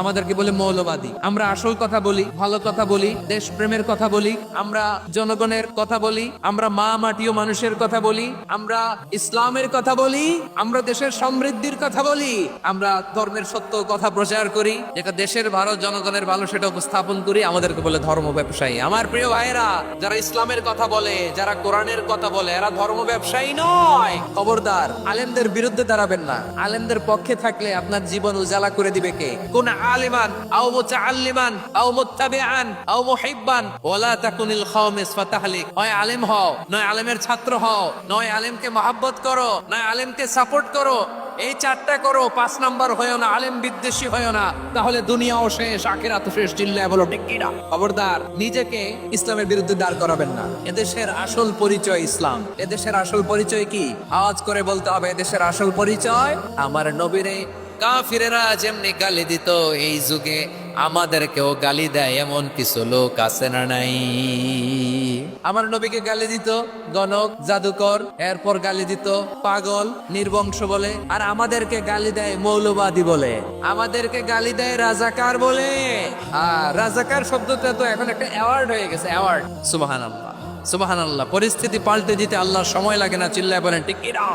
আমাদেরকে বলে মৌলবাদী। আমরা আসল কথা বলি, ভালো কথা বলি, দেশপ্রেমের কথা বলি, আমরা জনগণের কথা বলি, আমরা মা মাটি ও মানুষের কথা বলি, আমরা ইসলামের কথা বলি, আমরা দেশের সমৃদ্ধির কথা বলি, আমরা ধর্মের সত্য কথা প্রচার করি, যেটা দেশের ভালো জনগণের ভালো সেটা উপস্থাপন করি। আমাদেরকে বলে ধর্ম ব্যবসায়ী। আমার প্রিয় ভাইয়েরা, যারা ইসলামের কথা বলে, যারা কোরআনের কথা বলে, এরা ধর্ম ব্যবসায়ী নয়। খবরদার, আলেমদের বিরুদ্ধে দাঁড়াবেন না। আলেমদের পক্ষে থাকলে আপনার জীবন উজালা করে দিবে কে? কোন আলিমান আও মুতাআল্লিমান আও মুত্তাবিআন আও মুহিব্বান ওয়ালা তাকুনিল খাওমিস ফাতাহলিক। হয় আলেম হও, নয় আলেমের ছাত্র হও, নয় আলেমকে মহব্বত করো, নয় আলেমকে সাপোর্ট করো। এই চারটা করো, 5 নাম্বার হয়েও না, আলেম বিদ্বেষী হয়েও না, তাহলে দুনিয়াও শেষ, আখিরাতও শেষ। চিল্লায় বলো ঠিক কিনা? খবরদার, নিজেকে ইসলামের বিরুদ্ধে দাঁড় করাবেন না। এদেশের আসল পরিচয় ইসলাম। এদেশের আসল পরিচয় কি? আওয়াজ করে বলতে হবে, এদেশের আসল পরিচয় আমার নবীরে কাফিরেরা যেমনি গালি দিত, এই যুগে আমাদেরকেও গালি দেয় এমন কিছু লোক আছে না নাই? আমার নবীকে গালি দিত গণক, জাদুকর, এরপর গালি দিত পাগল, নির্বংশ বলে, আর আমাদেরকে গালি দেয় মৌলবাদী বলে, আমাদেরকে গালি দেয় রাজাকার বলে। আর রাজাকার শব্দটা তো এখন একটা অ্যাওয়ার্ড হয়ে গেছে, অ্যাওয়ার্ড। সুবহানাল্লাহ, সুবহানাল্লাহ। পরিস্থিতি পাল্টে দিতে আল্লাহর সময় লাগে না। চিল্লায় বলেন ঠিক কিনা?